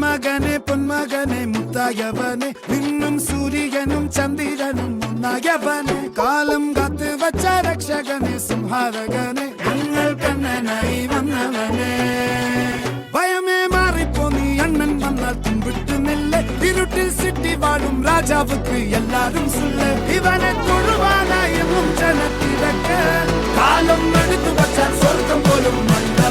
മകനെ പൊന്മകനെ മുത്തായവനെ നിന്നും സൂര്യനും ചന്ദ്രനും ഒന്നായവനെ കാലം കാത്ത് വച്ച രക്ഷകനെ സംഹാരകനെ ഞങ്ങൾ കണ്ണനായി വന്നവനെ ഭയമേ മാറിപ്പോ നീ അണ്ണൻ വന്നാൽ തുമ്പിട്ടുന്നില്ല ഇരുട്ടിൽ സിറ്റി വാഴും രാജാവുക്ക് എല്ലാരും സുല്ല ഇവനെ തൊഴുവാനായെന്നും ജനത്തിരക്ക് കാലം എടുത്തു വച്ചാൽ സ്വർഗം പോലും മണ്ണ